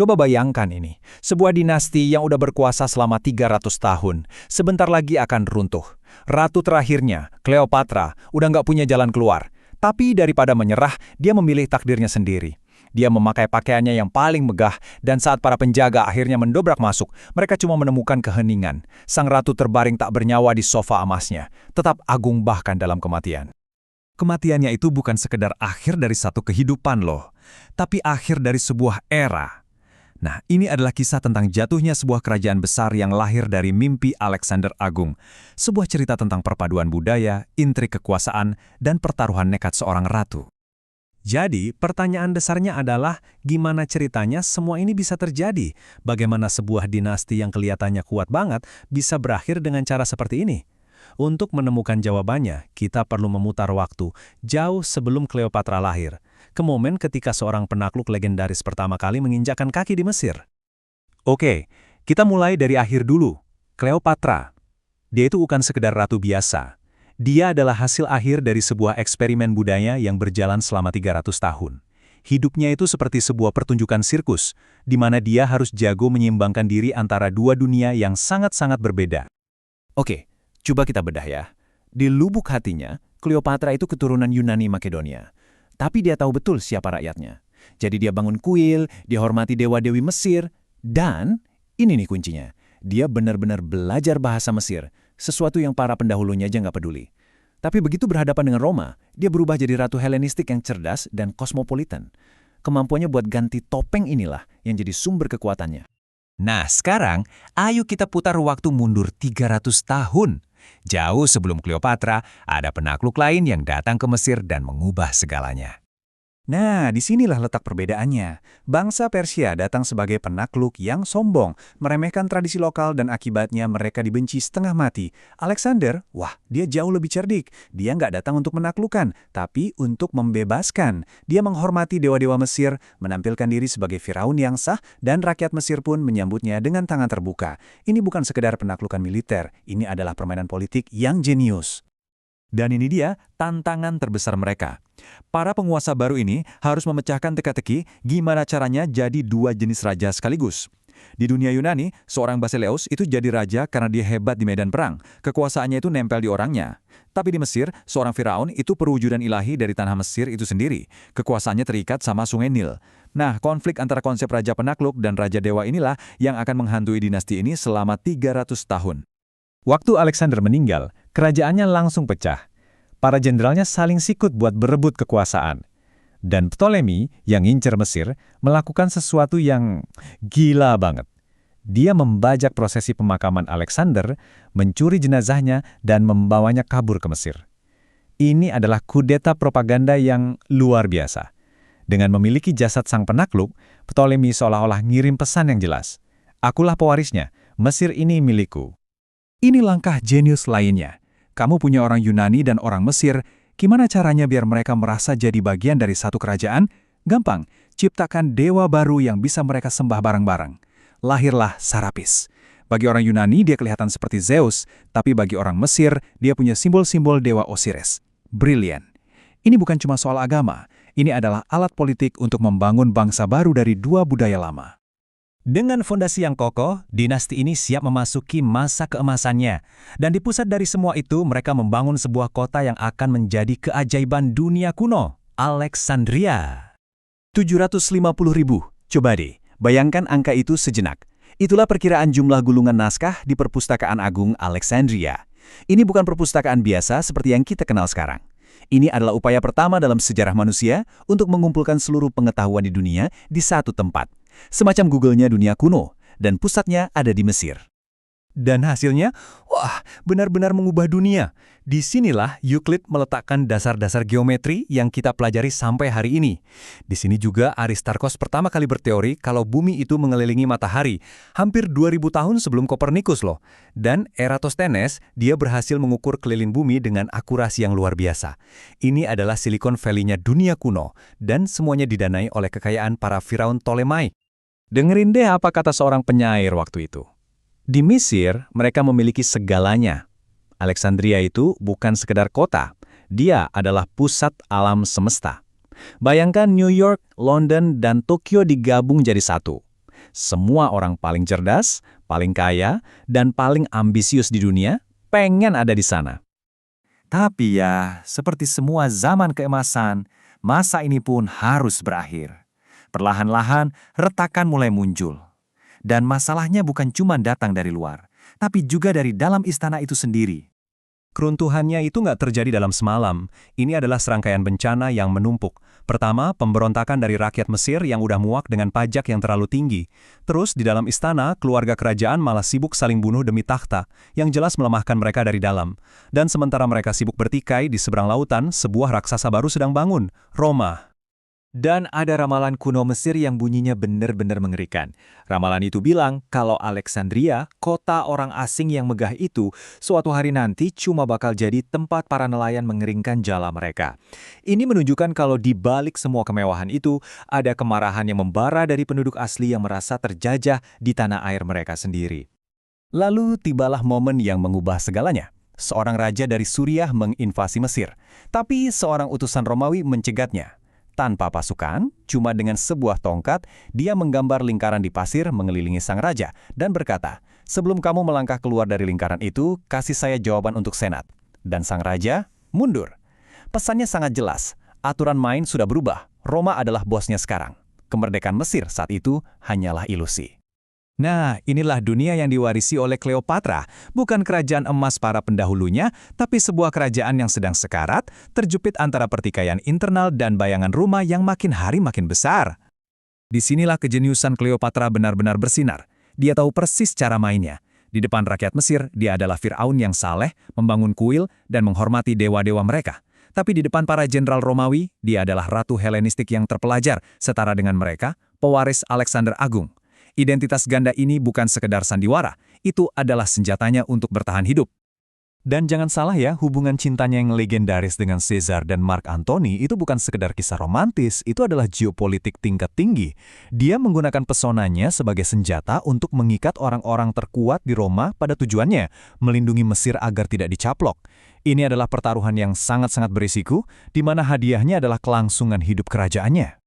Coba bayangkan ini, sebuah dinasti yang udah berkuasa selama 300 tahun, sebentar lagi akan runtuh. Ratu terakhirnya, Cleopatra, udah nggak punya jalan keluar. Tapi daripada menyerah, dia memilih takdirnya sendiri. Dia memakai pakaiannya yang paling megah, dan saat para penjaga akhirnya mendobrak masuk, mereka cuma menemukan keheningan. Sang ratu terbaring tak bernyawa di sofa emasnya, tetap agung bahkan dalam kematian. Kematiannya itu bukan sekedar akhir dari satu kehidupan loh, tapi akhir dari sebuah era. Nah, ini adalah kisah tentang jatuhnya sebuah kerajaan besar yang lahir dari mimpi Alexander Agung. Sebuah cerita tentang perpaduan budaya, intrik kekuasaan, dan pertaruhan nekat seorang ratu. Jadi, pertanyaan dasarnya adalah gimana ceritanya semua ini bisa terjadi? Bagaimana sebuah dinasti yang kelihatannya kuat banget bisa berakhir dengan cara seperti ini? Untuk menemukan jawabannya, kita perlu memutar waktu jauh sebelum Cleopatra lahir, ke momen ketika seorang penakluk legendaris pertama kali menginjakkan kaki di Mesir. Oke, kita mulai dari akhir dulu. Cleopatra. Dia itu bukan sekedar ratu biasa. Dia adalah hasil akhir dari sebuah eksperimen budaya yang berjalan selama 300 tahun. Hidupnya itu seperti sebuah pertunjukan sirkus, di mana dia harus jago menyeimbangkan diri antara dua dunia yang sangat-sangat berbeda. Oke, coba kita bedah ya. Di lubuk hatinya, Cleopatra itu keturunan Yunani Makedonia. Tapi dia tahu betul siapa rakyatnya. Jadi dia bangun kuil, dia hormati dewa-dewi Mesir, dan ini nih kuncinya. Dia benar-benar belajar bahasa Mesir, sesuatu yang para pendahulunya aja nggak peduli. Tapi begitu berhadapan dengan Roma, dia berubah jadi ratu Helenistik yang cerdas dan kosmopolitan. Kemampuannya buat ganti topeng inilah yang jadi sumber kekuatannya. Nah, sekarang, ayo kita putar waktu mundur 300 tahun. Jauh sebelum Cleopatra, ada penakluk lain yang datang ke Mesir dan mengubah segalanya. Nah, disinilah letak perbedaannya. Bangsa Persia datang sebagai penakluk yang sombong, meremehkan tradisi lokal dan akibatnya mereka dibenci setengah mati. Alexander, wah, dia jauh lebih cerdik. Dia nggak datang untuk menaklukkan, tapi untuk membebaskan. Dia menghormati dewa-dewa Mesir, menampilkan diri sebagai Firaun yang sah, dan rakyat Mesir pun menyambutnya dengan tangan terbuka. Ini bukan sekedar penaklukan militer, ini adalah permainan politik yang jenius. Dan ini dia tantangan terbesar mereka. Para penguasa baru ini harus memecahkan teka-teki gimana caranya jadi dua jenis raja sekaligus. Di dunia Yunani, seorang Basileus itu jadi raja karena dia hebat di medan perang. Kekuasaannya itu nempel di orangnya. Tapi di Mesir, seorang Firaun itu perwujudan ilahi dari tanah Mesir itu sendiri. Kekuasaannya terikat sama sungai Nil. Nah, konflik antara konsep raja penakluk dan raja dewa inilah yang akan menghantui dinasti ini selama 300 tahun. Waktu Alexander meninggal, kerajaannya langsung pecah. Para jenderalnya saling sikut buat berebut kekuasaan. Dan Ptolemy, yang ngincer Mesir, melakukan sesuatu yang gila banget. Dia membajak prosesi pemakaman Alexander, mencuri jenazahnya, dan membawanya kabur ke Mesir. Ini adalah kudeta propaganda yang luar biasa. Dengan memiliki jasad sang penakluk, Ptolemy seolah-olah ngirim pesan yang jelas. Akulah pewarisnya, Mesir ini milikku. Ini langkah jenius lainnya. Kamu punya orang Yunani dan orang Mesir, gimana caranya biar mereka merasa jadi bagian dari satu kerajaan? Gampang, ciptakan dewa baru yang bisa mereka sembah bareng-bareng. Lahirlah Sarapis. Bagi orang Yunani dia kelihatan seperti Zeus, tapi bagi orang Mesir dia punya simbol-simbol dewa Osiris. Brilian. Ini bukan cuma soal agama, ini adalah alat politik untuk membangun bangsa baru dari dua budaya lama. Dengan fondasi yang kokoh, dinasti ini siap memasuki masa keemasannya. Dan di pusat dari semua itu, mereka membangun sebuah kota yang akan menjadi keajaiban dunia kuno, Alexandria. 750.000. Coba deh, bayangkan angka itu sejenak. Itulah perkiraan jumlah gulungan naskah di Perpustakaan Agung Alexandria. Ini bukan perpustakaan biasa seperti yang kita kenal sekarang. Ini adalah upaya pertama dalam sejarah manusia untuk mengumpulkan seluruh pengetahuan di dunia di satu tempat. Semacam Google-nya dunia kuno, dan pusatnya ada di Mesir. Dan hasilnya, wah, benar-benar mengubah dunia. Disinilah Euclid meletakkan dasar-dasar geometri yang kita pelajari sampai hari ini. Di sini juga Aristarchus pertama kali berteori kalau bumi itu mengelilingi matahari, hampir 2000 tahun sebelum Kopernikus loh. Dan Eratosthenes, dia berhasil mengukur keliling bumi dengan akurasi yang luar biasa. Ini adalah Silicon Valley-nya dunia kuno, dan semuanya didanai oleh kekayaan para Firaun Ptolemai. Dengerin deh apa kata seorang penyair waktu itu. Di Mesir, mereka memiliki segalanya. Alexandria itu bukan sekedar kota, dia adalah pusat alam semesta. Bayangkan New York, London, dan Tokyo digabung jadi satu. Semua orang paling cerdas, paling kaya, dan paling ambisius di dunia pengen ada di sana. Tapi ya, seperti semua zaman keemasan, masa ini pun harus berakhir. Perlahan-lahan, retakan mulai muncul. Dan masalahnya bukan cuma datang dari luar, tapi juga dari dalam istana itu sendiri. Keruntuhannya itu nggak terjadi dalam semalam. Ini adalah serangkaian bencana yang menumpuk. Pertama, pemberontakan dari rakyat Mesir yang udah muak dengan pajak yang terlalu tinggi. Terus, di dalam istana, keluarga kerajaan malah sibuk saling bunuh demi takhta, yang jelas melemahkan mereka dari dalam. Dan sementara mereka sibuk bertikai di seberang lautan, sebuah raksasa baru sedang bangun, Roma. Dan ada ramalan kuno Mesir yang bunyinya benar-benar mengerikan. Ramalan itu bilang kalau Alexandria, kota orang asing yang megah itu, suatu hari nanti cuma bakal jadi tempat para nelayan mengeringkan jala mereka. Ini menunjukkan kalau di balik semua kemewahan itu, ada kemarahan yang membara dari penduduk asli yang merasa terjajah di tanah air mereka sendiri. Lalu tibalah momen yang mengubah segalanya. Seorang raja dari Suriah menginvasi Mesir, tapi seorang utusan Romawi mencegatnya. Tanpa pasukan, cuma dengan sebuah tongkat, dia menggambar lingkaran di pasir mengelilingi sang raja dan berkata, "Sebelum kamu melangkah keluar dari lingkaran itu, kasih saya jawaban untuk senat." Dan sang raja mundur. Pesannya sangat jelas, aturan main sudah berubah, Roma adalah bosnya sekarang. Kemerdekaan Mesir saat itu hanyalah ilusi. Nah, inilah dunia yang diwarisi oleh Cleopatra, bukan kerajaan emas para pendahulunya, tapi sebuah kerajaan yang sedang sekarat, terjepit antara pertikaian internal dan bayangan Roma yang makin hari makin besar. Disinilah kejeniusan Cleopatra benar-benar bersinar. Dia tahu persis cara mainnya. Di depan rakyat Mesir, dia adalah Firaun yang saleh, membangun kuil, dan menghormati dewa-dewa mereka. Tapi di depan para jenderal Romawi, dia adalah ratu Helenistik yang terpelajar, setara dengan mereka, pewaris Alexander Agung. Identitas ganda ini bukan sekedar sandiwara, itu adalah senjatanya untuk bertahan hidup. Dan jangan salah ya, hubungan cintanya yang legendaris dengan Caesar dan Mark Antony itu bukan sekedar kisah romantis, itu adalah geopolitik tingkat tinggi. Dia menggunakan pesonanya sebagai senjata untuk mengikat orang-orang terkuat di Roma pada tujuannya, melindungi Mesir agar tidak dicaplok. Ini adalah pertaruhan yang sangat-sangat berisiko, di mana hadiahnya adalah kelangsungan hidup kerajaannya.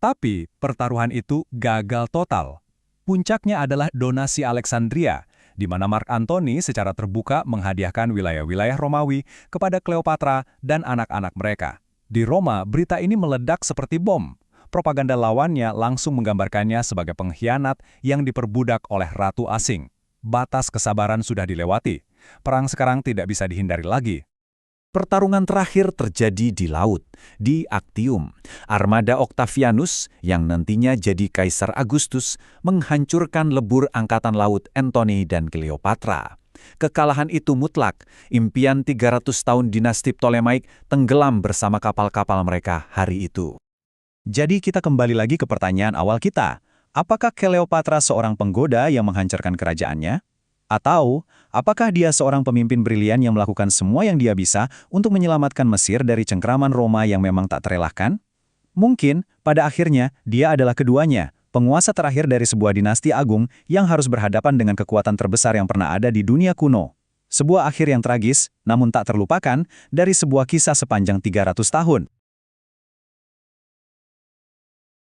Tapi pertaruhan itu gagal total. Puncaknya adalah donasi Alexandria, di mana Mark Antony secara terbuka menghadiahkan wilayah-wilayah Romawi kepada Cleopatra dan anak-anak mereka. Di Roma, berita ini meledak seperti bom. Propaganda lawannya langsung menggambarkannya sebagai pengkhianat yang diperbudak oleh ratu asing. Batas kesabaran sudah dilewati. Perang sekarang tidak bisa dihindari lagi. Pertarungan terakhir terjadi di laut, di Actium. Armada Octavianus, yang nantinya jadi Kaisar Agustus, menghancurkan lebur angkatan laut Antony dan Cleopatra. Kekalahan itu mutlak, impian 300 tahun dinasti Ptolemaic tenggelam bersama kapal-kapal mereka hari itu. Jadi kita kembali lagi ke pertanyaan awal kita. Apakah Cleopatra seorang penggoda yang menghancurkan kerajaannya? Atau, apakah dia seorang pemimpin brilian yang melakukan semua yang dia bisa untuk menyelamatkan Mesir dari cengkraman Roma yang memang tak terelakkan? Mungkin, pada akhirnya, dia adalah keduanya, penguasa terakhir dari sebuah dinasti agung yang harus berhadapan dengan kekuatan terbesar yang pernah ada di dunia kuno. Sebuah akhir yang tragis, namun tak terlupakan, dari sebuah kisah sepanjang 300 tahun.